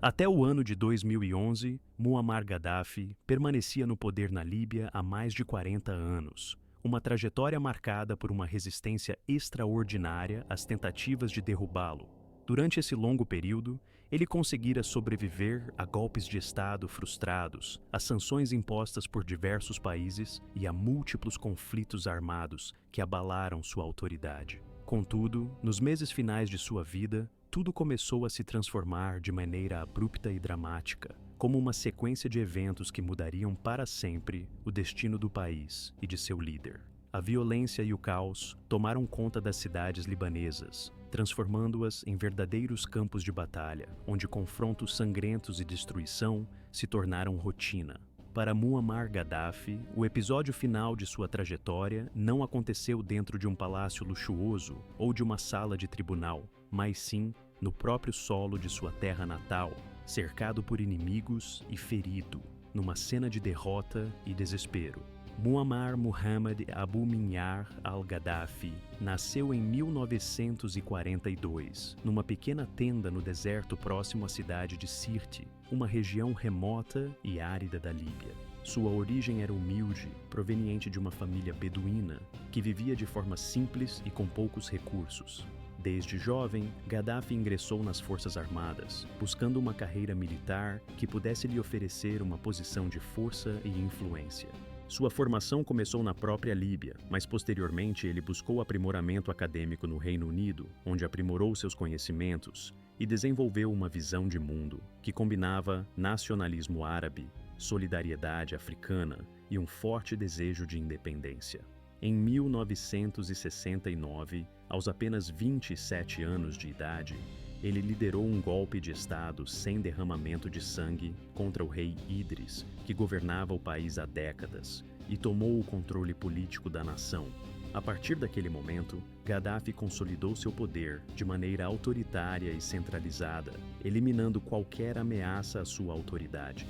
Até o ano de 2011, Muammar Gaddafi permanecia no poder na Líbia há mais de 40 anos, uma trajetória marcada por uma resistência extraordinária às tentativas de derrubá-lo. Durante esse longo período, ele conseguira sobreviver a golpes de Estado frustrados, a sanções impostas por diversos países e a múltiplos conflitos armados que abalaram sua autoridade. Contudo, nos meses finais de sua vida, tudo começou a se transformar de maneira abrupta e dramática, como uma sequência de eventos que mudariam para sempre o destino do país e de seu líder. A violência e o caos tomaram conta das cidades libanesas, transformando-as em verdadeiros campos de batalha, onde confrontos sangrentos e destruição se tornaram rotina. Para Muammar Gaddafi, o episódio final de sua trajetória não aconteceu dentro de um palácio luxuoso ou de uma sala de tribunal, mas sim no próprio solo de sua terra natal, cercado por inimigos e ferido, numa cena de derrota e desespero. Muammar Muhammad Abu Minyar al-Gaddafi nasceu em 1942, numa pequena tenda no deserto próximo à cidade de Sirte, uma região remota e árida da Líbia. Sua origem era humilde, proveniente de uma família beduína, que vivia de forma simples e com poucos recursos. Desde jovem, Gaddafi ingressou nas Forças Armadas, buscando uma carreira militar que pudesse lhe oferecer uma posição de força e influência. Sua formação começou na própria Líbia, mas posteriormente ele buscou aprimoramento acadêmico no Reino Unido, onde aprimorou seus conhecimentos e desenvolveu uma visão de mundo que combinava nacionalismo árabe, solidariedade africana e um forte desejo de independência. Em 1969, aos apenas 27 anos de idade, ele liderou um golpe de Estado sem derramamento de sangue contra o rei Idris, que governava o país há décadas, e tomou o controle político da nação. A partir daquele momento, Gaddafi consolidou seu poder de maneira autoritária e centralizada, eliminando qualquer ameaça à sua autoridade.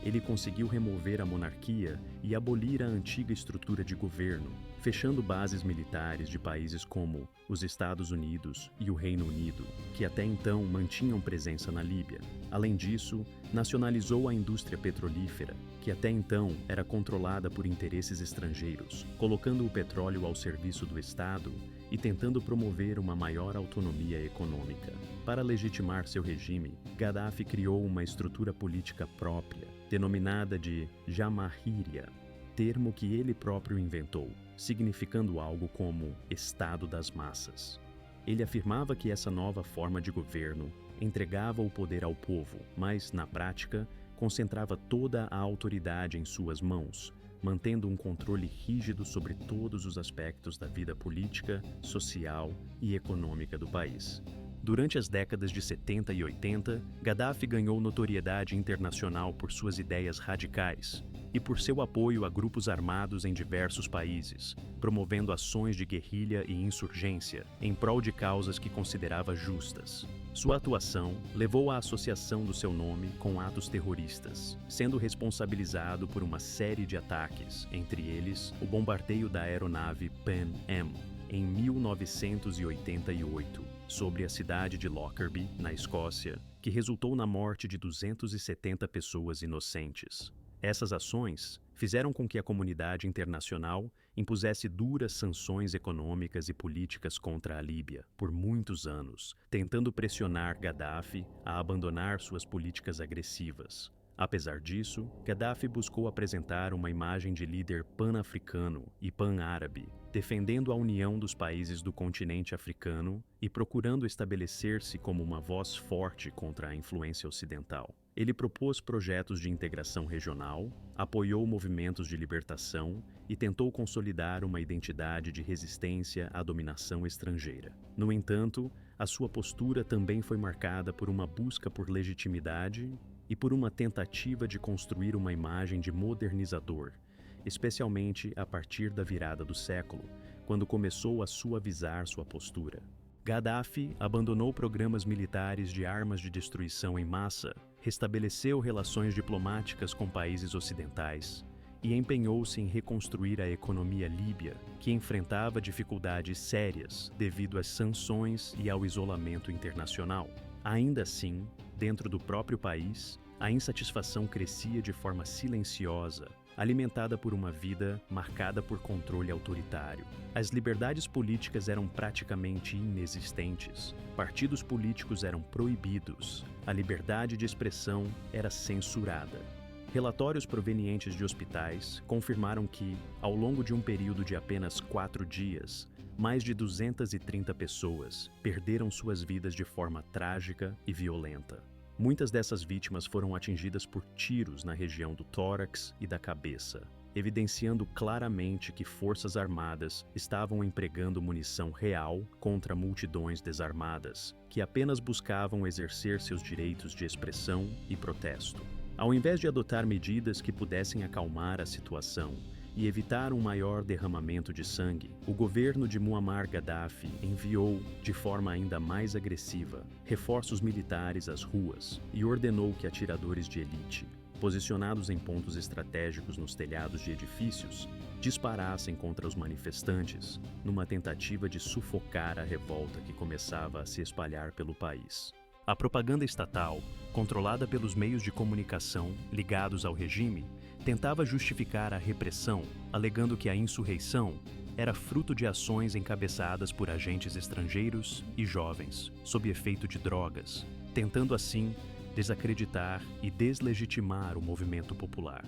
Ele conseguiu remover a monarquia e abolir a antiga estrutura de governo, fechando bases militares de países como os Estados Unidos e o Reino Unido, que até então mantinham presença na Líbia. Além disso, nacionalizou a indústria petrolífera, que até então era controlada por interesses estrangeiros, colocando o petróleo ao serviço do Estado e tentando promover uma maior autonomia econômica. Para legitimar seu regime, Gaddafi criou uma estrutura política própria, denominada de Jamahiriya, termo que ele próprio inventou, significando algo como Estado das Massas. Ele afirmava que essa nova forma de governo entregava o poder ao povo, mas, na prática, concentrava toda a autoridade em suas mãos, mantendo um controle rígido sobre todos os aspectos da vida política, social e econômica do país. Durante as décadas de 70 e 80, Gaddafi ganhou notoriedade internacional por suas ideias radicais e por seu apoio a grupos armados em diversos países, promovendo ações de guerrilha e insurgência em prol de causas que considerava justas. Sua atuação levou à associação do seu nome com atos terroristas, sendo responsabilizado por uma série de ataques, entre eles o bombardeio da aeronave Pan Am, em 1988, sobre a cidade de Lockerbie, na Escócia, que resultou na morte de 270 pessoas inocentes. Essas ações fizeram com que a comunidade internacional impusesse duras sanções econômicas e políticas contra a Líbia por muitos anos, tentando pressionar Gaddafi a abandonar suas políticas agressivas. Apesar disso, Gaddafi buscou apresentar uma imagem de líder pan-africano e pan-árabe, defendendo a união dos países do continente africano e procurando estabelecer-se como uma voz forte contra a influência ocidental. Ele propôs projetos de integração regional, apoiou movimentos de libertação e tentou consolidar uma identidade de resistência à dominação estrangeira. No entanto, a sua postura também foi marcada por uma busca por legitimidade e por uma tentativa de construir uma imagem de modernizador, especialmente a partir da virada do século, quando começou a suavizar sua postura. Gaddafi abandonou programas militares de armas de destruição em massa, restabeleceu relações diplomáticas com países ocidentais e empenhou-se em reconstruir a economia líbia, que enfrentava dificuldades sérias devido às sanções e ao isolamento internacional. Ainda assim, dentro do próprio país, a insatisfação crescia de forma silenciosa, alimentada por uma vida marcada por controle autoritário. As liberdades políticas eram praticamente inexistentes, partidos políticos eram proibidos, a liberdade de expressão era censurada. Relatórios provenientes de hospitais confirmaram que, ao longo de um período de apenas 4 dias, mais de 230 pessoas perderam suas vidas de forma trágica e violenta. Muitas dessas vítimas foram atingidas por tiros na região do tórax e da cabeça, evidenciando claramente que forças armadas estavam empregando munição real contra multidões desarmadas, que apenas buscavam exercer seus direitos de expressão e protesto. Ao invés de adotar medidas que pudessem acalmar a situação e evitar um maior derramamento de sangue, o governo de Muammar Gaddafi enviou, de forma ainda mais agressiva, reforços militares às ruas e ordenou que atiradores de elite, posicionados em pontos estratégicos nos telhados de edifícios, disparassem contra os manifestantes, numa tentativa de sufocar a revolta que começava a se espalhar pelo país. A propaganda estatal, controlada pelos meios de comunicação ligados ao regime, tentava justificar a repressão, alegando que a insurreição era fruto de ações encabeçadas por agentes estrangeiros e jovens, sob efeito de drogas, tentando assim desacreditar e deslegitimar o movimento popular.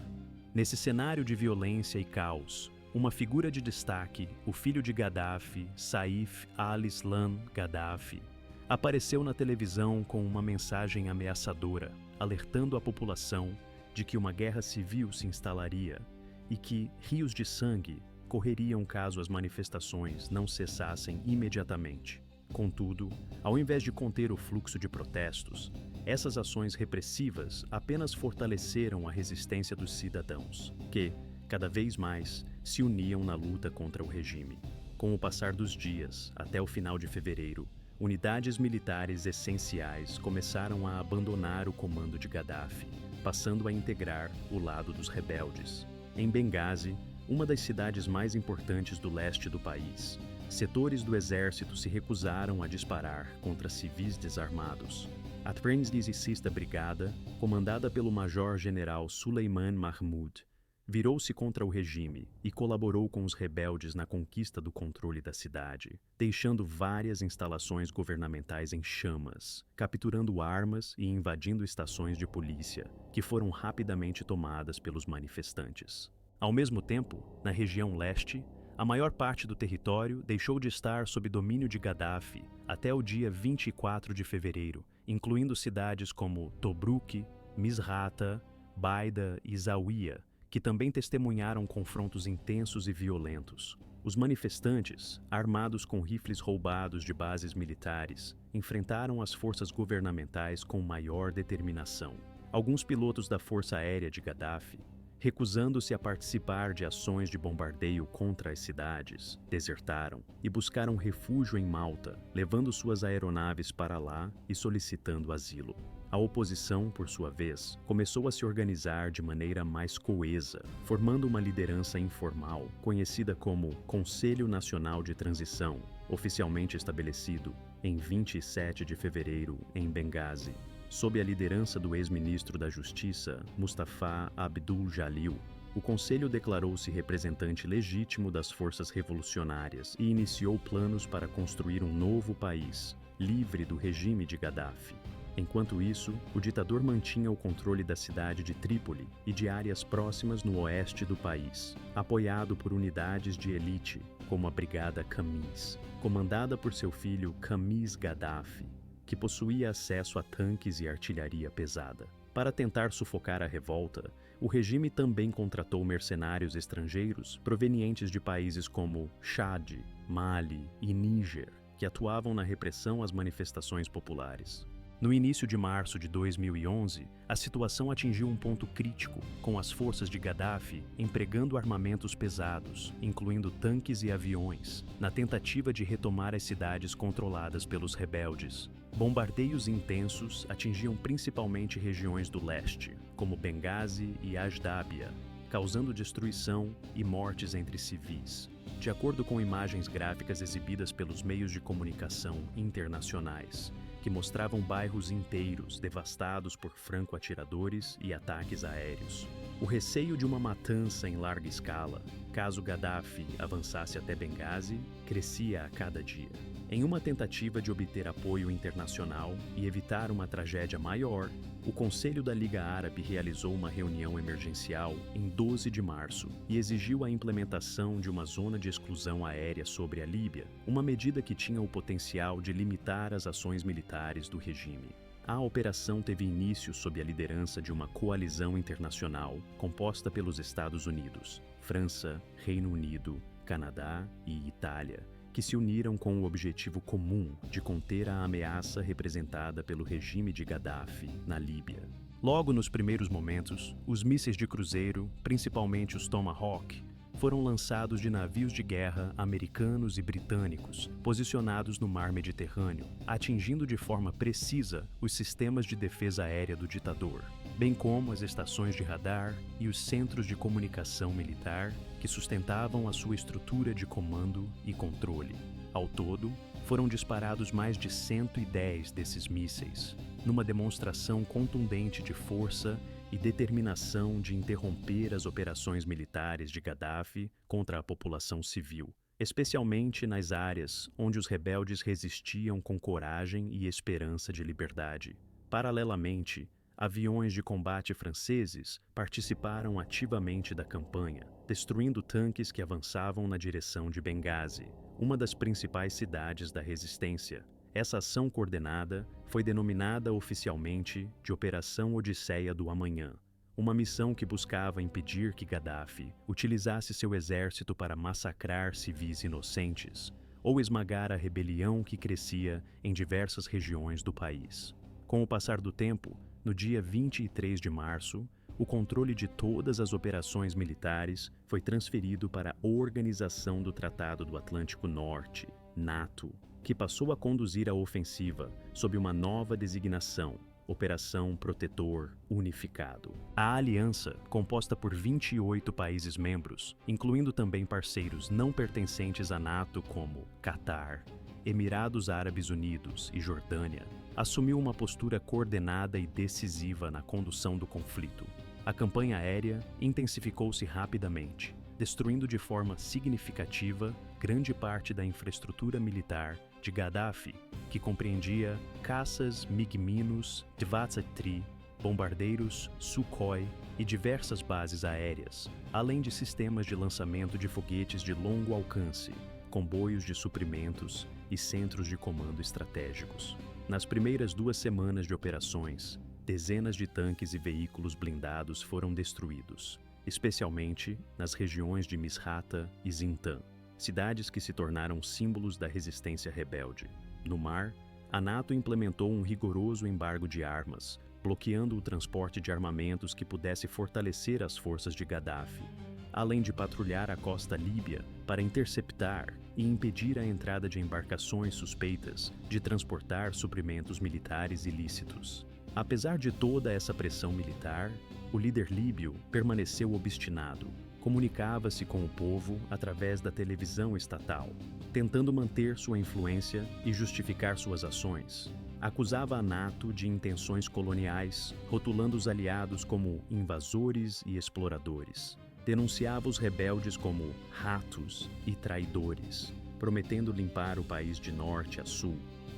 Nesse cenário de violência e caos, uma figura de destaque, o filho de Gaddafi, Saif al-Islam Gaddafi, apareceu na televisão com uma mensagem ameaçadora, alertando a população de que uma guerra civil se instalaria e que rios de sangue correriam caso as manifestações não cessassem imediatamente. Contudo, ao invés de conter o fluxo de protestos, essas ações repressivas apenas fortaleceram a resistência dos cidadãos, que, cada vez mais, se uniam na luta contra o regime. Com o passar dos dias, até o final de fevereiro, unidades militares essenciais começaram a abandonar o comando de Gaddafi, passando a integrar o lado dos rebeldes. Em Benghazi, uma das cidades mais importantes do leste do país, setores do exército se recusaram a disparar contra civis desarmados. A 36ª Brigada, comandada pelo Major-General Suleiman Mahmoud, virou-se contra o regime e colaborou com os rebeldes na conquista do controle da cidade, deixando várias instalações governamentais em chamas, capturando armas e invadindo estações de polícia, que foram rapidamente tomadas pelos manifestantes. Ao mesmo tempo, na região leste, a maior parte do território deixou de estar sob domínio de Gaddafi até o dia 24 de fevereiro, incluindo cidades como Tobruk, Misrata, Baida e Zawiya, que também testemunharam confrontos intensos e violentos. Os manifestantes, armados com rifles roubados de bases militares, enfrentaram as forças governamentais com maior determinação. Alguns pilotos da Força Aérea de Gaddafi, recusando-se a participar de ações de bombardeio contra as cidades, desertaram e buscaram refúgio em Malta, levando suas aeronaves para lá e solicitando asilo. A oposição, por sua vez, começou a se organizar de maneira mais coesa, formando uma liderança informal, conhecida como Conselho Nacional de Transição, oficialmente estabelecido em 27 de fevereiro em Benghazi. Sob a liderança do ex-ministro da Justiça, Mustafa Abdul Jalil, o Conselho declarou-se representante legítimo das forças revolucionárias e iniciou planos para construir um novo país, livre do regime de Gaddafi. Enquanto isso, o ditador mantinha o controle da cidade de Trípoli e de áreas próximas no oeste do país, apoiado por unidades de elite, como a Brigada Qamis, comandada por seu filho Qamis Gaddafi, que possuía acesso a tanques e artilharia pesada. Para tentar sufocar a revolta, o regime também contratou mercenários estrangeiros provenientes de países como Chad, Mali e Níger, que atuavam na repressão às manifestações populares. No início de março de 2011, a situação atingiu um ponto crítico, com as forças de Gaddafi empregando armamentos pesados, incluindo tanques e aviões, na tentativa de retomar as cidades controladas pelos rebeldes. Bombardeios intensos atingiam principalmente regiões do leste, como Benghazi e Ajdabia, causando destruição e mortes entre civis. De acordo com imagens gráficas exibidas pelos meios de comunicação internacionais, que mostravam bairros inteiros devastados por franco-atiradores e ataques aéreos. O receio de uma matança em larga escala, caso Gaddafi avançasse até Benghazi, crescia a cada dia. Em uma tentativa de obter apoio internacional e evitar uma tragédia maior, o Conselho da Liga Árabe realizou uma reunião emergencial em 12 de março e exigiu a implementação de uma zona de exclusão aérea sobre a Líbia, uma medida que tinha o potencial de limitar as ações militares do regime. A operação teve início sob a liderança de uma coalizão internacional composta pelos Estados Unidos, França, Reino Unido, Canadá e Itália, que se uniram com o objetivo comum de conter a ameaça representada pelo regime de Gaddafi na Líbia. Logo nos primeiros momentos, os mísseis de cruzeiro, principalmente os Tomahawk, foram lançados de navios de guerra americanos e britânicos, posicionados no mar Mediterrâneo, atingindo de forma precisa os sistemas de defesa aérea do ditador, bem como as estações de radar e os centros de comunicação militar que sustentavam a sua estrutura de comando e controle. Ao todo, foram disparados mais de 110 desses mísseis, numa demonstração contundente de força e determinação de interromper as operações militares de Gaddafi contra a população civil, especialmente nas áreas onde os rebeldes resistiam com coragem e esperança de liberdade. Paralelamente, aviões de combate franceses participaram ativamente da campanha, destruindo tanques que avançavam na direção de Benghazi, uma das principais cidades da resistência. Essa ação coordenada foi denominada oficialmente de Operação Odisseia do Amanhã, uma missão que buscava impedir que Gaddafi utilizasse seu exército para massacrar civis inocentes ou esmagar a rebelião que crescia em diversas regiões do país. Com o passar do tempo, no dia 23 de março, o controle de todas as operações militares foi transferido para a Organização do Tratado do Atlântico Norte, NATO, que passou a conduzir a ofensiva sob uma nova designação, Operação Protetor Unificado. A aliança, composta por 28 países membros, incluindo também parceiros não pertencentes à NATO como Catar, Emirados Árabes Unidos e Jordânia, assumiu uma postura coordenada e decisiva na condução do conflito. A campanha aérea intensificou-se rapidamente, destruindo de forma significativa grande parte da infraestrutura militar de Gaddafi, que compreendia caças MiG-Minus, Dvatsa-3, bombardeiros Sukhoi e diversas bases aéreas, além de sistemas de lançamento de foguetes de longo alcance, comboios de suprimentos e centros de comando estratégicos. Nas primeiras 2 semanas de operações, dezenas de tanques e veículos blindados foram destruídos, especialmente nas regiões de Misrata e Zintan, cidades que se tornaram símbolos da resistência rebelde. No mar, a NATO implementou um rigoroso embargo de armas, bloqueando o transporte de armamentos que pudesse fortalecer as forças de Gaddafi, além de patrulhar a costa líbia para interceptar e impedir a entrada de embarcações suspeitas de transportar suprimentos militares ilícitos. Apesar de toda essa pressão militar, o líder líbio permaneceu obstinado. Comunicava-se com o povo através da televisão estatal, tentando manter sua influência e justificar suas ações. Acusava a NATO de intenções coloniais, rotulando os aliados como invasores e exploradores. Denunciava os rebeldes como ratos e traidores, prometendo limpar o país de norte a sul,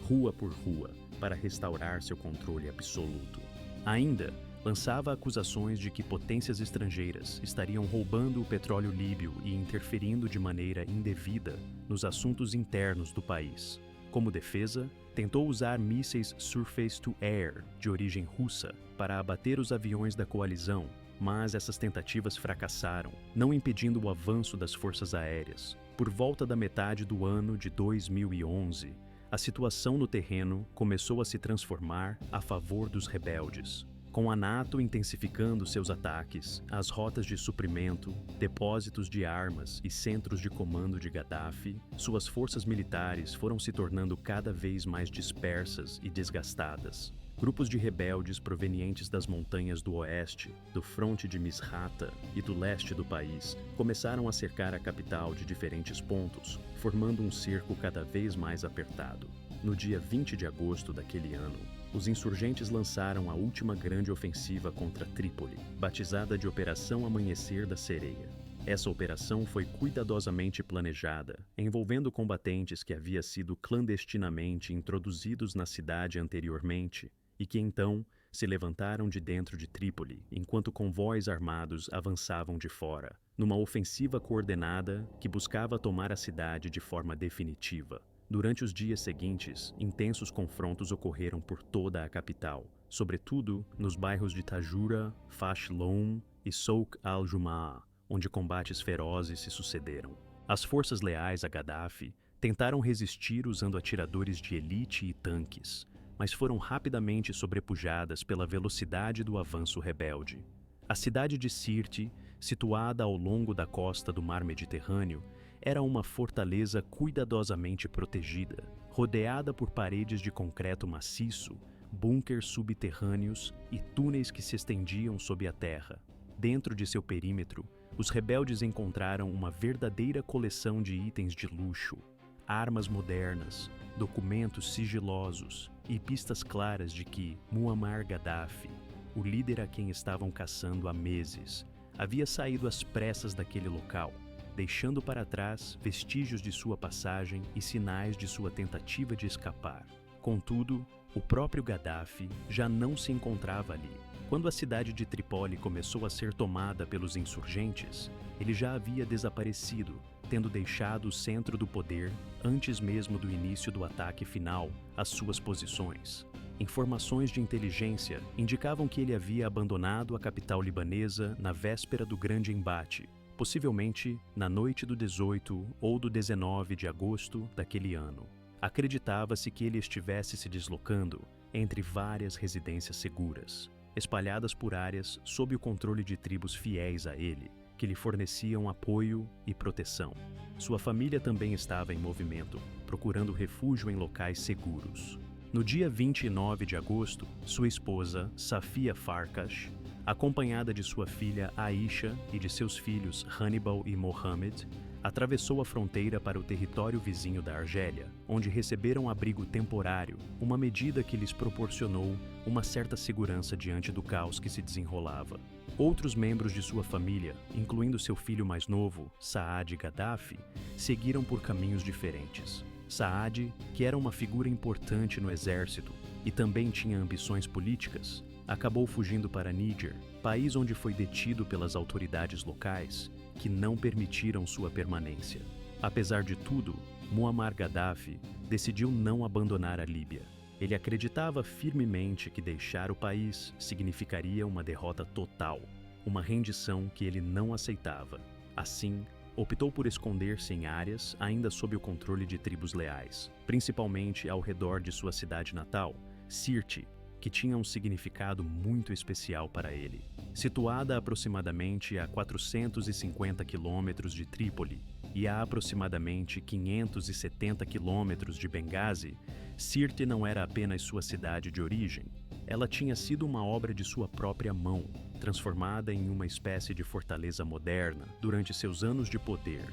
rua por rua, para restaurar seu controle absoluto. Ainda, lançava acusações de que potências estrangeiras estariam roubando o petróleo líbio e interferindo de maneira indevida nos assuntos internos do país. Como defesa, tentou usar mísseis Surface-to-Air de origem russa para abater os aviões da coalizão, mas essas tentativas fracassaram, não impedindo o avanço das forças aéreas. Por volta da metade do ano de 2011, a situação no terreno começou a se transformar a favor dos rebeldes. Com a NATO intensificando seus ataques, as rotas de suprimento, depósitos de armas e centros de comando de Gaddafi, suas forças militares foram se tornando cada vez mais dispersas e desgastadas. Grupos de rebeldes provenientes das montanhas do oeste, do fronte de Misrata e do leste do país começaram a cercar a capital de diferentes pontos, formando um cerco cada vez mais apertado. No dia 20 de agosto daquele ano, os insurgentes lançaram a última grande ofensiva contra Trípoli, batizada de Operação Amanhecer da Sereia. Essa operação foi cuidadosamente planejada, envolvendo combatentes que haviam sido clandestinamente introduzidos na cidade anteriormente e que então se levantaram de dentro de Trípoli, enquanto convois armados avançavam de fora, numa ofensiva coordenada que buscava tomar a cidade de forma definitiva. Durante os dias seguintes, intensos confrontos ocorreram por toda a capital, sobretudo nos bairros de Tajura, Fashlon e Souk al-Jumaa, onde combates ferozes se sucederam. As forças leais a Gaddafi tentaram resistir usando atiradores de elite e tanques, mas foram rapidamente sobrepujadas pela velocidade do avanço rebelde. A cidade de Sirte, situada ao longo da costa do Mar Mediterrâneo, era uma fortaleza cuidadosamente protegida, rodeada por paredes de concreto maciço, bunkers subterrâneos e túneis que se estendiam sob a terra. Dentro de seu perímetro, os rebeldes encontraram uma verdadeira coleção de itens de luxo, armas modernas, documentos sigilosos e pistas claras de que Muammar Gaddafi, o líder a quem estavam caçando há meses, havia saído às pressas daquele local, deixando para trás vestígios de sua passagem e sinais de sua tentativa de escapar. Contudo, o próprio Gaddafi já não se encontrava ali. Quando a cidade de Trípoli começou a ser tomada pelos insurgentes, ele já havia desaparecido, tendo deixado o centro do poder antes mesmo do início do ataque final às suas posições. Informações de inteligência indicavam que ele havia abandonado a capital libanesa na véspera do grande embate, possivelmente na noite do 18 ou do 19 de agosto daquele ano. Acreditava-se que ele estivesse se deslocando entre várias residências seguras, espalhadas por áreas sob o controle de tribos fiéis a ele, que lhe forneciam apoio e proteção. Sua família também estava em movimento, procurando refúgio em locais seguros. No dia 29 de agosto, sua esposa, Safia Farkash, acompanhada de sua filha Aisha e de seus filhos Hannibal e Mohammed, atravessou a fronteira para o território vizinho da Argélia, onde receberam abrigo temporário, uma medida que lhes proporcionou uma certa segurança diante do caos que se desenrolava. Outros membros de sua família, incluindo seu filho mais novo, Saad Gaddafi, seguiram por caminhos diferentes. Saad, que era uma figura importante no exército e também tinha ambições políticas, acabou fugindo para Níger, país onde foi detido pelas autoridades locais, que não permitiram sua permanência. Apesar de tudo, Muammar Gaddafi decidiu não abandonar a Líbia. Ele acreditava firmemente que deixar o país significaria uma derrota total, uma rendição que ele não aceitava. Assim, optou por esconder-se em áreas ainda sob o controle de tribos leais, principalmente ao redor de sua cidade natal, Sirte, que tinha um significado muito especial para ele. Situada aproximadamente a 450 quilômetros de Trípoli e a aproximadamente 570 quilômetros de Benghazi, Sirte não era apenas sua cidade de origem. Ela tinha sido uma obra de sua própria mão, transformada em uma espécie de fortaleza moderna durante seus anos de poder.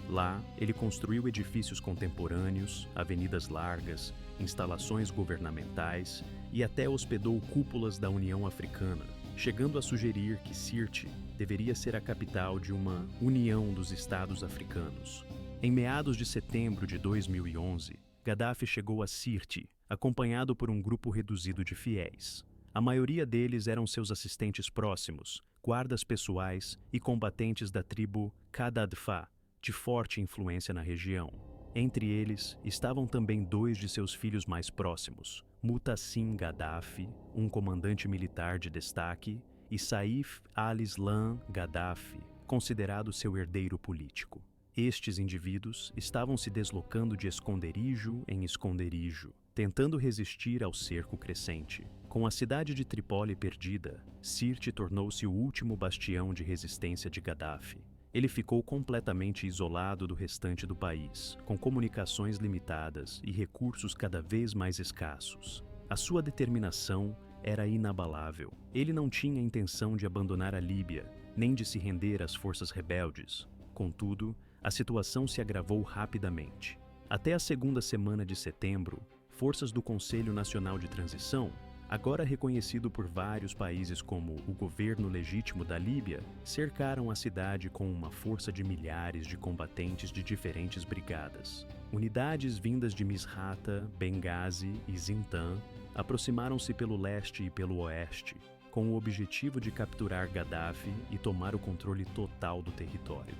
Lá, ele construiu edifícios contemporâneos, avenidas largas, instalações governamentais e até hospedou cúpulas da União Africana, chegando a sugerir que Sirte deveria ser a capital de uma União dos Estados Africanos. Em meados de setembro de 2011, Gaddafi chegou a Sirte, acompanhado por um grupo reduzido de fiéis. A maioria deles eram seus assistentes próximos, guardas pessoais e combatentes da tribo Qadadfa, de forte influência na região. Entre eles estavam também dois de seus filhos mais próximos, Mutassim Gaddafi, um comandante militar de destaque, e Saif al-Islam Gaddafi, considerado seu herdeiro político. Estes indivíduos estavam se deslocando de esconderijo em esconderijo, tentando resistir ao cerco crescente. Com a cidade de Trípoli perdida, Sirte tornou-se o último bastião de resistência de Gaddafi. Ele ficou completamente isolado do restante do país, com comunicações limitadas e recursos cada vez mais escassos. A sua determinação era inabalável. Ele não tinha intenção de abandonar a Líbia, nem de se render às forças rebeldes. Contudo, a situação se agravou rapidamente. Até a segunda semana de setembro, forças do Conselho Nacional de Transição, agora reconhecido por vários países como o governo legítimo da Líbia, cercaram a cidade com uma força de milhares de combatentes de diferentes brigadas. Unidades vindas de Misrata, Benghazi e Zintan aproximaram-se pelo leste e pelo oeste, com o objetivo de capturar Gaddafi e tomar o controle total do território.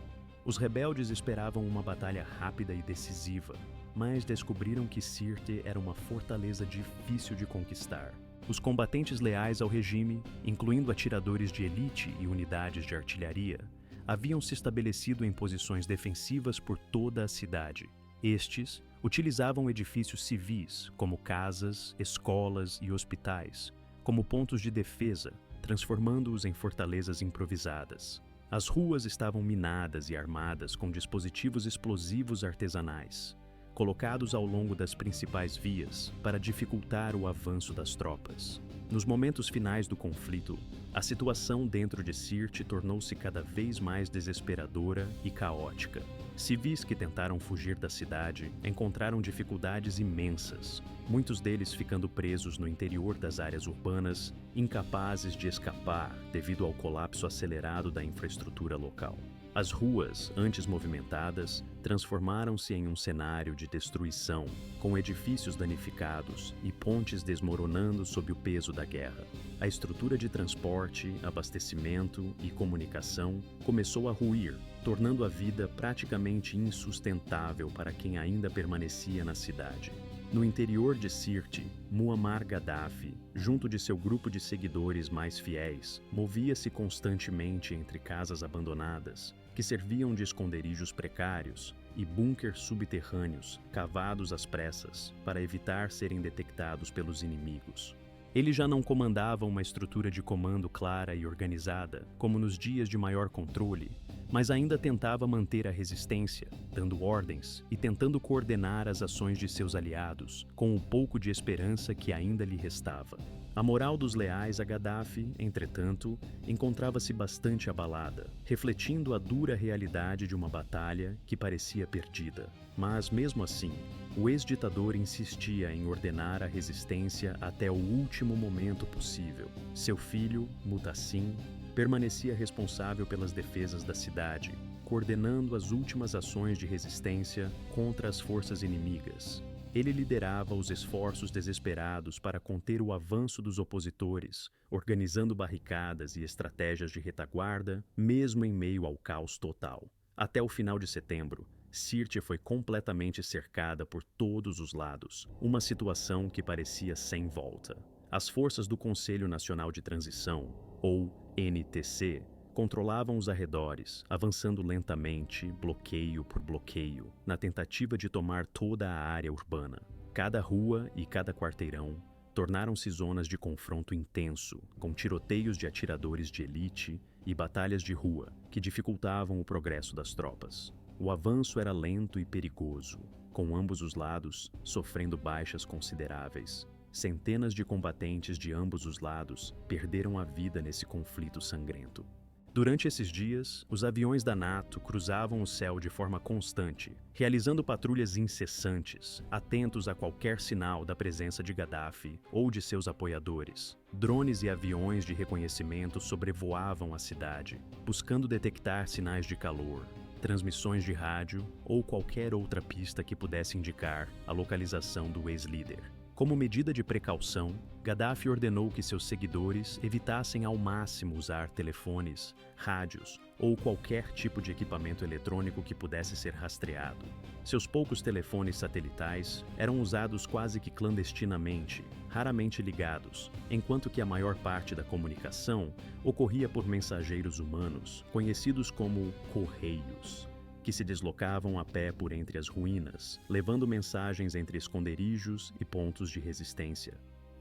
Os rebeldes esperavam uma batalha rápida e decisiva, mas descobriram que Sirte era uma fortaleza difícil de conquistar. Os combatentes leais ao regime, incluindo atiradores de elite e unidades de artilharia, haviam se estabelecido em posições defensivas por toda a cidade. Estes utilizavam edifícios civis, como casas, escolas e hospitais, como pontos de defesa, transformando-os em fortalezas improvisadas. As ruas estavam minadas e armadas com dispositivos explosivos artesanais, colocados ao longo das principais vias para dificultar o avanço das tropas. Nos momentos finais do conflito, a situação dentro de Sirte tornou-se cada vez mais desesperadora e caótica. Civis que tentaram fugir da cidade encontraram dificuldades imensas, muitos deles ficando presos no interior das áreas urbanas, incapazes de escapar devido ao colapso acelerado da infraestrutura local. As ruas, antes movimentadas, transformaram-se em um cenário de destruição, com edifícios danificados e pontes desmoronando sob o peso da guerra. A estrutura de transporte, abastecimento e comunicação começou a ruir, tornando a vida praticamente insustentável para quem ainda permanecia na cidade. No interior de Sirte, Muammar Gaddafi, junto de seu grupo de seguidores mais fiéis, movia-se constantemente entre casas abandonadas, que serviam de esconderijos precários, e bunkers subterrâneos, cavados às pressas, para evitar serem detectados pelos inimigos. Ele já não comandava uma estrutura de comando clara e organizada, como nos dias de maior controle, mas ainda tentava manter a resistência, dando ordens e tentando coordenar as ações de seus aliados, com o pouco de esperança que ainda lhe restava. A moral dos leais a Gaddafi, entretanto, encontrava-se bastante abalada, refletindo a dura realidade de uma batalha que parecia perdida. Mas, mesmo assim, o ex-ditador insistia em ordenar a resistência até o último momento possível. Seu filho, Mutassim, permanecia responsável pelas defesas da cidade, coordenando as últimas ações de resistência contra as forças inimigas. Ele liderava os esforços desesperados para conter o avanço dos opositores, organizando barricadas e estratégias de retaguarda, mesmo em meio ao caos total. Até o final de setembro, Sirte foi completamente cercada por todos os lados, uma situação que parecia sem volta. As forças do Conselho Nacional de Transição, ou NTC, controlavam os arredores, avançando lentamente, bloqueio por bloqueio, na tentativa de tomar toda a área urbana. Cada rua e cada quarteirão tornaram-se zonas de confronto intenso, com tiroteios de atiradores de elite e batalhas de rua que dificultavam o progresso das tropas. O avanço era lento e perigoso, com ambos os lados sofrendo baixas consideráveis. Centenas de combatentes de ambos os lados perderam a vida nesse conflito sangrento. Durante esses dias, os aviões da NATO cruzavam o céu de forma constante, realizando patrulhas incessantes, atentos a qualquer sinal da presença de Gaddafi ou de seus apoiadores. Drones e aviões de reconhecimento sobrevoavam a cidade, buscando detectar sinais de calor, transmissões de rádio ou qualquer outra pista que pudesse indicar a localização do ex-líder. Como medida de precaução, Gaddafi ordenou que seus seguidores evitassem ao máximo usar telefones, rádios ou qualquer tipo de equipamento eletrônico que pudesse ser rastreado. Seus poucos telefones satelitais eram usados quase que clandestinamente, raramente ligados, enquanto que a maior parte da comunicação ocorria por mensageiros humanos, conhecidos como correios, que se deslocavam a pé por entre as ruínas, levando mensagens entre esconderijos e pontos de resistência.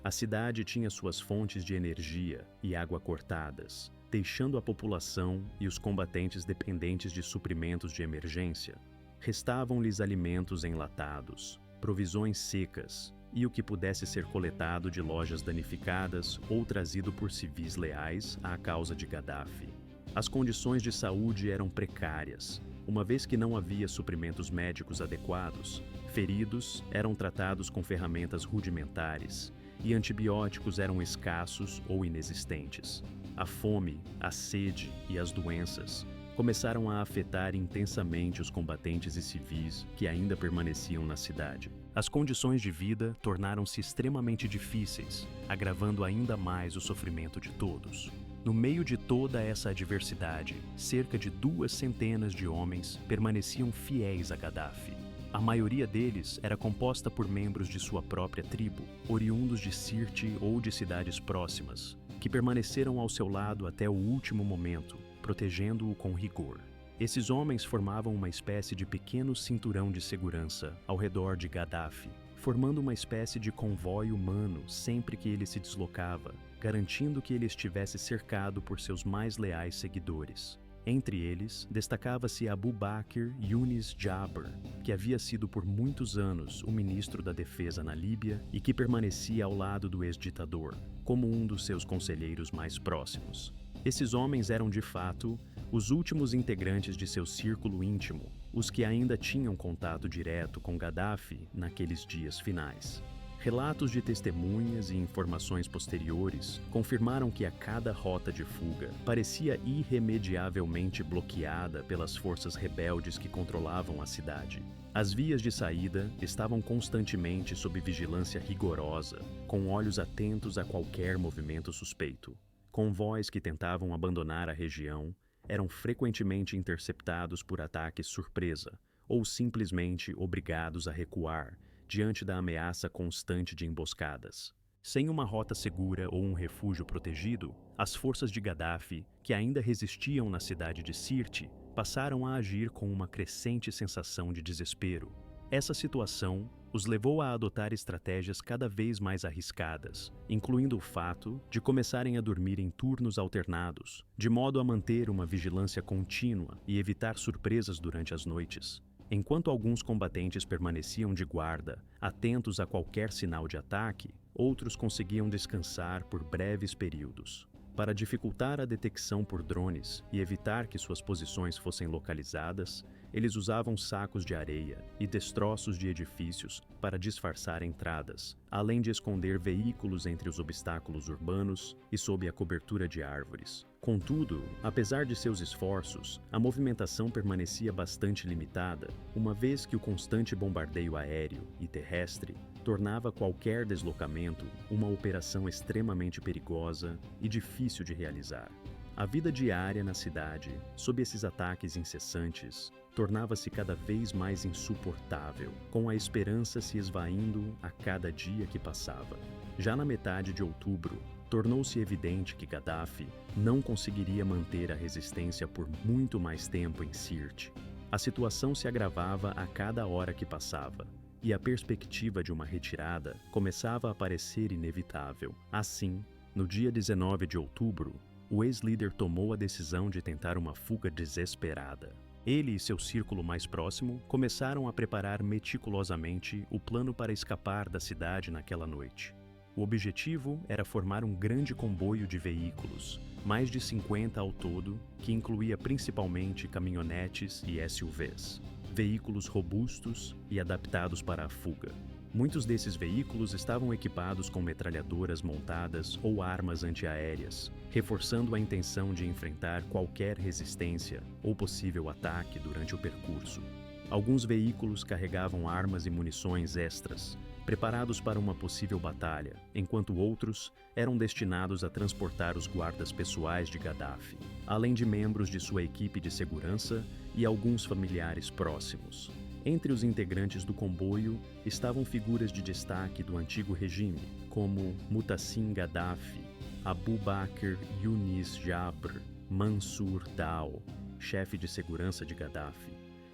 A cidade tinha suas fontes de energia e água cortadas, deixando a população e os combatentes dependentes de suprimentos de emergência. Restavam-lhes alimentos enlatados, provisões secas e o que pudesse ser coletado de lojas danificadas ou trazido por civis leais à causa de Gaddafi. As condições de saúde eram precárias, uma vez que não havia suprimentos médicos adequados, Feridos eram tratados com ferramentas rudimentares e antibióticos eram escassos ou inexistentes. A fome, a sede e as doenças começaram a afetar intensamente os combatentes e civis que ainda permaneciam na cidade. As condições de vida tornaram-se extremamente difíceis, agravando ainda mais o sofrimento de todos. No meio de toda essa adversidade, cerca de 200 de homens permaneciam fiéis a Gaddafi. A maioria deles era composta por membros de sua própria tribo, oriundos de Sirte ou de cidades próximas, que permaneceram ao seu lado até o último momento, protegendo-o com rigor. Esses homens formavam uma espécie de pequeno cinturão de segurança ao redor de Gaddafi, formando uma espécie de convoio humano sempre que ele se deslocava, garantindo que ele estivesse cercado por seus mais leais seguidores. Entre eles, destacava-se Abu Bakr Yunis Jabr, que havia sido por muitos anos o ministro da Defesa na Líbia e que permanecia ao lado do ex-ditador, como um dos seus conselheiros mais próximos. Esses homens eram, de fato, os últimos integrantes de seu círculo íntimo, os que ainda tinham contato direto com Gaddafi naqueles dias finais. Relatos de testemunhas e informações posteriores confirmaram que a cada rota de fuga parecia irremediavelmente bloqueada pelas forças rebeldes que controlavam a cidade. As vias de saída estavam constantemente sob vigilância rigorosa, com olhos atentos a qualquer movimento suspeito. Convois que tentavam abandonar a região eram frequentemente interceptados por ataques surpresa ou simplesmente obrigados a recuar diante da ameaça constante de emboscadas. Sem uma rota segura ou um refúgio protegido, as forças de Gaddafi, que ainda resistiam na cidade de Sirte, passaram a agir com uma crescente sensação de desespero. Essa situação os levou a adotar estratégias cada vez mais arriscadas, incluindo o fato de começarem a dormir em turnos alternados, de modo a manter uma vigilância contínua e evitar surpresas durante as noites. Enquanto alguns combatentes permaneciam de guarda, atentos a qualquer sinal de ataque, outros conseguiam descansar por breves períodos. Para dificultar a detecção por drones e evitar que suas posições fossem localizadas, eles usavam sacos de areia e destroços de edifícios para disfarçar entradas, além de esconder veículos entre os obstáculos urbanos e sob a cobertura de árvores. Contudo, apesar de seus esforços, a movimentação permanecia bastante limitada, uma vez que o constante bombardeio aéreo e terrestre tornava qualquer deslocamento uma operação extremamente perigosa e difícil de realizar. A vida diária na cidade, sob esses ataques incessantes, tornava-se cada vez mais insuportável, com a esperança se esvaindo a cada dia que passava. Já na metade de outubro, tornou-se evidente que Gaddafi não conseguiria manter a resistência por muito mais tempo em Sirte. A situação se agravava a cada hora que passava, e a perspectiva de uma retirada começava a parecer inevitável. Assim, no dia 19 de outubro, o ex-líder tomou a decisão de tentar uma fuga desesperada. Ele e seu círculo mais próximo começaram a preparar meticulosamente o plano para escapar da cidade naquela noite. O objetivo era formar um grande comboio de veículos, mais de 50 ao todo, que incluía principalmente caminhonetes e SUVs, veículos robustos e adaptados para a fuga. Muitos desses veículos estavam equipados com metralhadoras montadas ou armas antiaéreas, reforçando a intenção de enfrentar qualquer resistência ou possível ataque durante o percurso. Alguns veículos carregavam armas e munições extras, preparados para uma possível batalha, enquanto outros eram destinados a transportar os guardas pessoais de Gaddafi, além de membros de sua equipe de segurança e alguns familiares próximos. Entre os integrantes do comboio estavam figuras de destaque do antigo regime, como Mutassim Gaddafi, Abu Bakr Yunis Jabr, Mansur Dao, chefe de segurança de Gaddafi,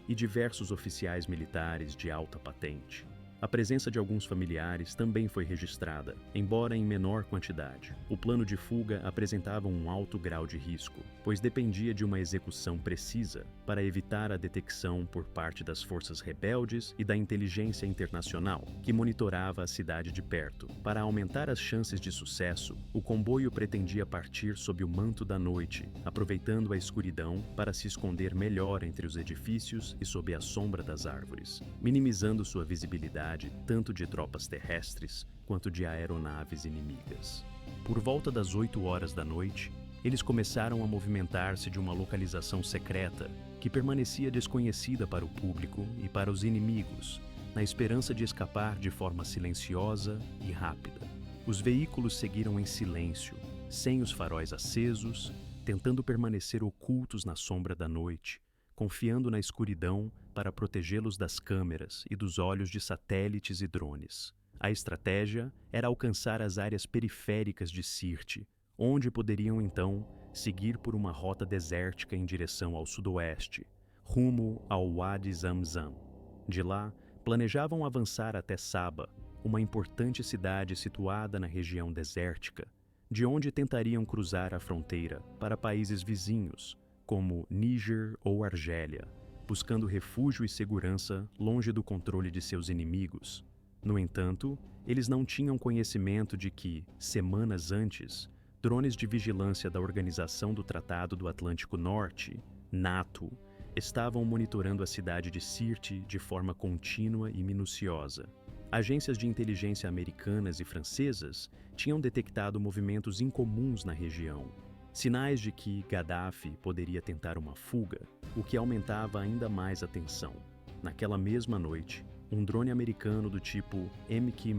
e diversos oficiais militares de alta patente. A presença de alguns familiares também foi registrada, embora em menor quantidade. O plano de fuga apresentava um alto grau de risco, pois dependia de uma execução precisa para evitar a detecção por parte das forças rebeldes e da inteligência internacional, que monitorava a cidade de perto. Para aumentar as chances de sucesso, o comboio pretendia partir sob o manto da noite, aproveitando a escuridão para se esconder melhor entre os edifícios e sob a sombra das árvores, minimizando sua visibilidade tanto de tropas terrestres quanto de aeronaves inimigas. Por volta das 8 horas da noite, eles começaram a movimentar-se de uma localização secreta que permanecia desconhecida para o público e para os inimigos, na esperança de escapar de forma silenciosa e rápida. Os veículos seguiram em silêncio, sem os faróis acesos, tentando permanecer ocultos na sombra da noite, confiando na escuridão para protegê-los das câmeras e dos olhos de satélites e drones. A estratégia era alcançar as áreas periféricas de Sirte, onde poderiam então seguir por uma rota desértica em direção ao sudoeste, rumo ao Wadi Zamzam. De lá, planejavam avançar até Saba, uma importante cidade situada na região desértica, de onde tentariam cruzar a fronteira para países vizinhos, como Níger ou Argélia, buscando refúgio e segurança longe do controle de seus inimigos. No entanto, eles não tinham conhecimento de que, semanas antes, drones de vigilância da Organização do Tratado do Atlântico Norte, NATO, estavam monitorando a cidade de Sirte de forma contínua e minuciosa. Agências de inteligência americanas e francesas tinham detectado movimentos incomuns na região, sinais de que Gaddafi poderia tentar uma fuga, o que aumentava ainda mais a tensão. Naquela mesma noite, um drone americano do tipo MQ-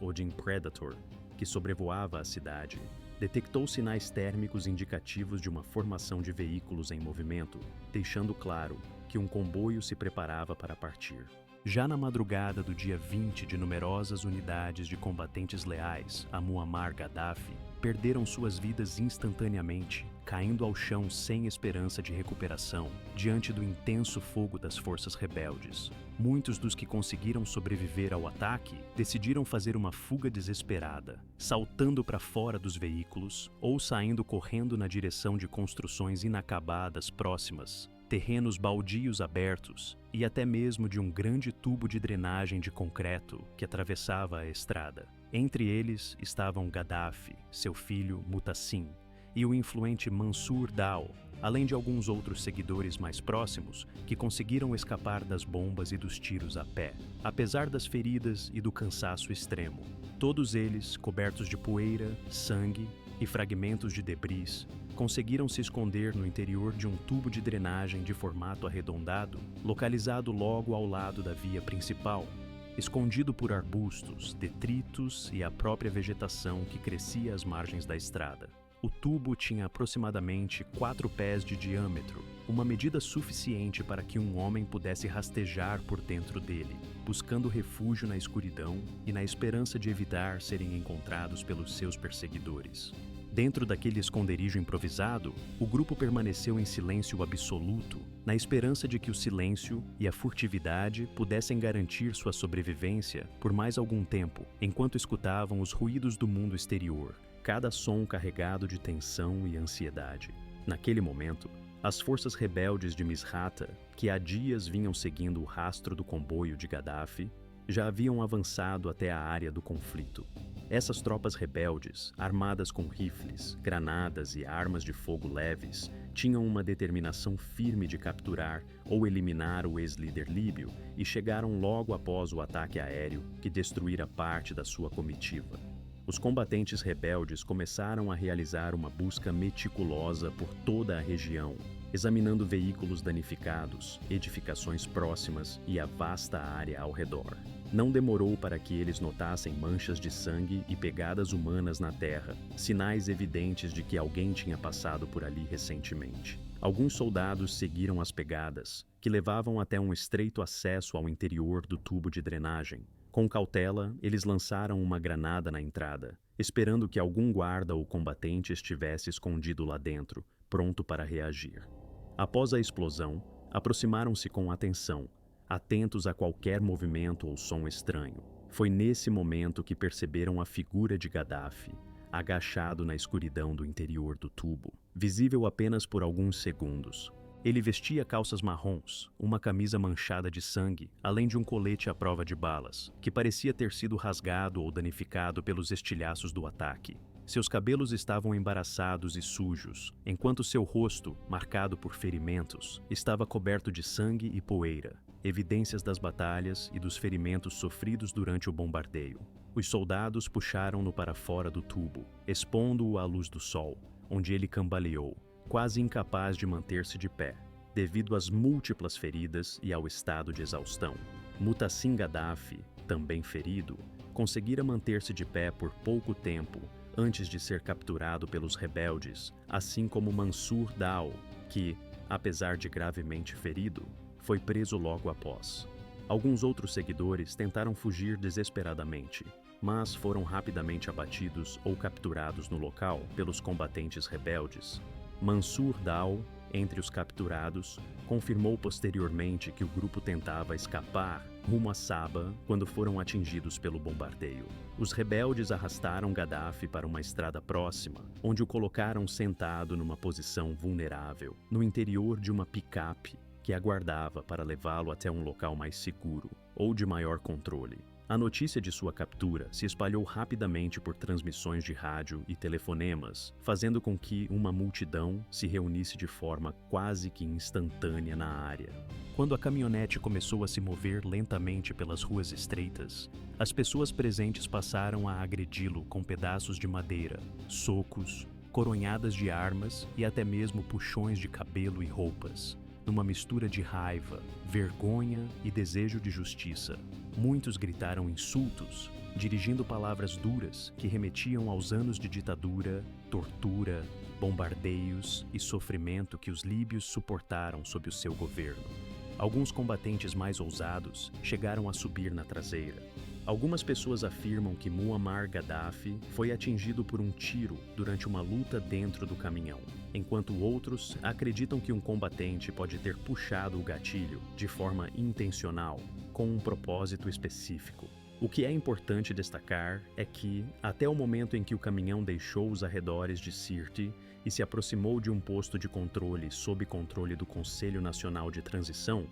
Odin Predator, que sobrevoava a cidade, detectou sinais térmicos indicativos de uma formação de veículos em movimento, deixando claro que um comboio se preparava para partir. Já na madrugada do dia 20, de numerosas unidades de combatentes leais a Muammar Gaddafi perderam suas vidas instantaneamente, caindo ao chão sem esperança de recuperação diante do intenso fogo das forças rebeldes. Muitos dos que conseguiram sobreviver ao ataque decidiram fazer uma fuga desesperada, saltando para fora dos veículos ou saindo correndo na direção de construções inacabadas próximas, terrenos baldios abertos e até mesmo de um grande tubo de drenagem de concreto que atravessava a estrada. Entre eles estavam Gaddafi, seu filho Mutassim, e o influente Mansur Dao, além de alguns outros seguidores mais próximos que conseguiram escapar das bombas e dos tiros a pé, apesar das feridas e do cansaço extremo. Todos eles, cobertos de poeira, sangue e fragmentos de debris, conseguiram se esconder no interior de um tubo de drenagem de formato arredondado, localizado logo ao lado da via principal, escondido por arbustos, detritos e a própria vegetação que crescia às margens da estrada. O tubo tinha aproximadamente 4 pés de diâmetro, uma medida suficiente para que um homem pudesse rastejar por dentro dele, buscando refúgio na escuridão e na esperança de evitar serem encontrados pelos seus perseguidores. Dentro daquele esconderijo improvisado, o grupo permaneceu em silêncio absoluto, na esperança de que o silêncio e a furtividade pudessem garantir sua sobrevivência por mais algum tempo, enquanto escutavam os ruídos do mundo exterior, cada som carregado de tensão e ansiedade. Naquele momento, as forças rebeldes de Misrata, que há dias vinham seguindo o rastro do comboio de Gaddafi, já haviam avançado até a área do conflito. Essas tropas rebeldes, armadas com rifles, granadas e armas de fogo leves, tinham uma determinação firme de capturar ou eliminar o ex-líder líbio e chegaram logo após o ataque aéreo que destruíra parte da sua comitiva. Os combatentes rebeldes começaram a realizar uma busca meticulosa por toda a região, examinando veículos danificados, edificações próximas e a vasta área ao redor. Não demorou para que eles notassem manchas de sangue e pegadas humanas na terra, sinais evidentes de que alguém tinha passado por ali recentemente. Alguns soldados seguiram as pegadas, que levavam até um estreito acesso ao interior do tubo de drenagem. Com cautela, eles lançaram uma granada na entrada, esperando que algum guarda ou combatente estivesse escondido lá dentro, pronto para reagir. Após a explosão, aproximaram-se com atenção, atentos a qualquer movimento ou som estranho. Foi nesse momento que perceberam a figura de Gaddafi, agachado na escuridão do interior do tubo, visível apenas por alguns segundos. Ele vestia calças marrons, uma camisa manchada de sangue, além de um colete à prova de balas, que parecia ter sido rasgado ou danificado pelos estilhaços do ataque. Seus cabelos estavam embaraçados e sujos, enquanto seu rosto, marcado por ferimentos, estava coberto de sangue e poeira, evidências das batalhas e dos ferimentos sofridos durante o bombardeio. Os soldados puxaram-no para fora do tubo, expondo-o à luz do sol, onde ele cambaleou, quase incapaz de manter-se de pé, devido às múltiplas feridas e ao estado de exaustão. Mutassim Gaddafi, também ferido, conseguira manter-se de pé por pouco tempo antes de ser capturado pelos rebeldes, assim como Mansur Dao, que, apesar de gravemente ferido, foi preso logo após. Alguns outros seguidores tentaram fugir desesperadamente, mas foram rapidamente abatidos ou capturados no local pelos combatentes rebeldes. Mansur Dao, entre os capturados, confirmou posteriormente que o grupo tentava escapar rumo a Saba quando foram atingidos pelo bombardeio. Os rebeldes arrastaram Gaddafi para uma estrada próxima, onde o colocaram sentado numa posição vulnerável, no interior de uma picape que aguardava para levá-lo até um local mais seguro ou de maior controle. A notícia de sua captura se espalhou rapidamente por transmissões de rádio e telefonemas, fazendo com que uma multidão se reunisse de forma quase que instantânea na área. Quando a caminhonete começou a se mover lentamente pelas ruas estreitas, as pessoas presentes passaram a agredi-lo com pedaços de madeira, socos, coronhadas de armas e até mesmo puxões de cabelo e roupas. Numa mistura de raiva, vergonha e desejo de justiça, muitos gritaram insultos, dirigindo palavras duras que remetiam aos anos de ditadura, tortura, bombardeios e sofrimento que os líbios suportaram sob o seu governo. Alguns combatentes mais ousados chegaram a subir na traseira. Algumas pessoas afirmam que Muammar Gaddafi foi atingido por um tiro durante uma luta dentro do caminhão, enquanto outros acreditam que um combatente pode ter puxado o gatilho de forma intencional, com um propósito específico. O que é importante destacar é que, até o momento em que o caminhão deixou os arredores de Sirte e se aproximou de um posto de controle sob controle do Conselho Nacional de Transição,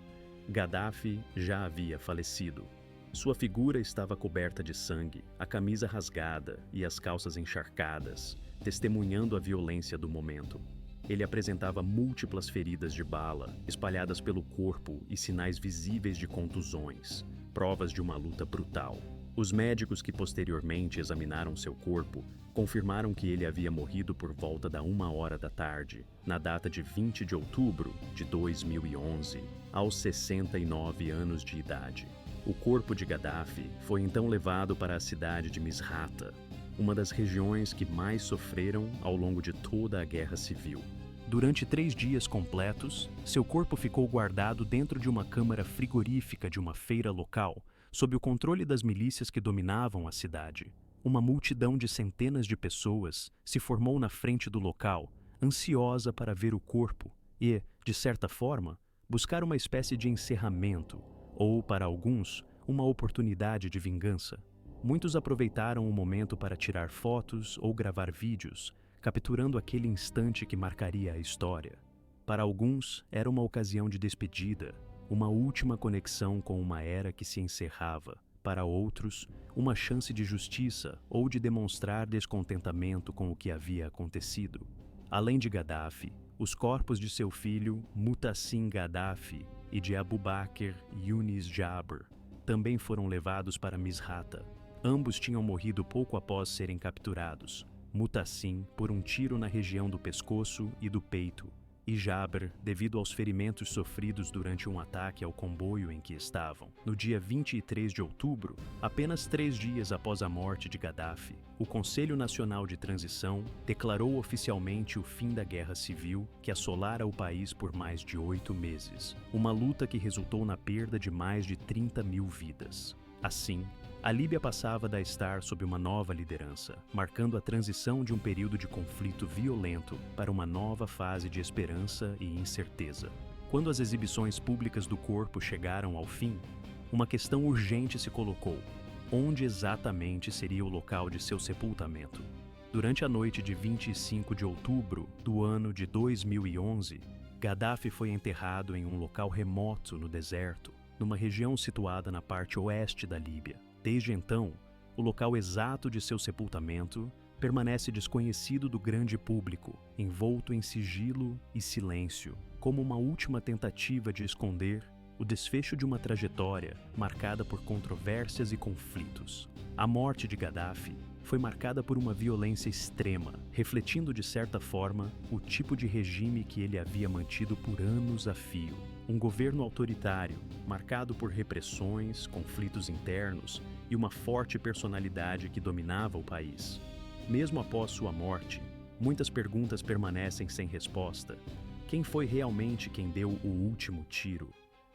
Gaddafi já havia falecido. Sua figura estava coberta de sangue, a camisa rasgada e as calças encharcadas, testemunhando a violência do momento. Ele apresentava múltiplas feridas de bala, espalhadas pelo corpo e sinais visíveis de contusões, provas de uma luta brutal. Os médicos que posteriormente examinaram seu corpo confirmaram que ele havia morrido por volta da 1h da tarde, na data de 20 de outubro de 2011, aos 69 anos de idade. O corpo de Gaddafi foi então levado para a cidade de Misrata, uma das regiões que mais sofreram ao longo de toda a Guerra Civil. Durante 3 dias completos, seu corpo ficou guardado dentro de uma câmara frigorífica de uma feira local, sob o controle das milícias que dominavam a cidade. Uma multidão de centenas de pessoas se formou na frente do local, ansiosa para ver o corpo e, de certa forma, buscar uma espécie de encerramento, ou, para alguns, uma oportunidade de vingança. Muitos aproveitaram o momento para tirar fotos ou gravar vídeos, capturando aquele instante que marcaria a história. Para alguns, era uma ocasião de despedida, uma última conexão com uma era que se encerrava. Para outros, uma chance de justiça ou de demonstrar descontentamento com o que havia acontecido. Além de Gaddafi, os corpos de seu filho Mutassim Gaddafi e de Abu Bakr Yunis Jabr também foram levados para Misrata. Ambos tinham morrido pouco após serem capturados. Mutassim por um tiro na região do pescoço e do peito, e Jabr devido aos ferimentos sofridos durante um ataque ao comboio em que estavam. No dia 23 de outubro, apenas 3 dias após a morte de Gaddafi, o Conselho Nacional de Transição declarou oficialmente o fim da guerra civil que assolara o país por mais de 8 meses, uma luta que resultou na perda de mais de 30 mil vidas. Assim, a Líbia passava a estar sob uma nova liderança, marcando a transição de um período de conflito violento para uma nova fase de esperança e incerteza. Quando as exibições públicas do corpo chegaram ao fim, uma questão urgente se colocou: onde exatamente seria o local de seu sepultamento? Durante a noite de 25 de outubro do ano de 2011, Gaddafi foi enterrado em um local remoto no deserto, numa região situada na parte oeste da Líbia. Desde então, o local exato de seu sepultamento permanece desconhecido do grande público, envolto em sigilo e silêncio, como uma última tentativa de esconder o desfecho de uma trajetória marcada por controvérsias e conflitos. A morte de Gaddafi foi marcada por uma violência extrema, refletindo de certa forma o tipo de regime que ele havia mantido por anos a fio. Um governo autoritário, marcado por repressões, conflitos internos e uma forte personalidade que dominava o país. Mesmo após sua morte, muitas perguntas permanecem sem resposta. Quem foi realmente quem deu o último tiro?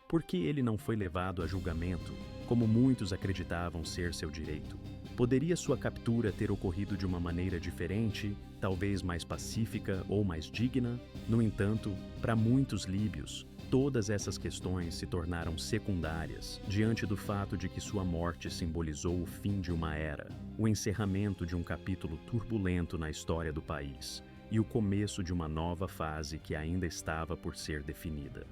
Por que ele não foi levado a julgamento, como muitos acreditavam ser seu direito? Poderia sua captura ter ocorrido de uma maneira diferente, talvez mais pacífica ou mais digna? No entanto, para muitos líbios, todas essas questões se tornaram secundárias diante do fato de que sua morte simbolizou o fim de uma era, o encerramento de um capítulo turbulento na história do país e o começo de uma nova fase que ainda estava por ser definida.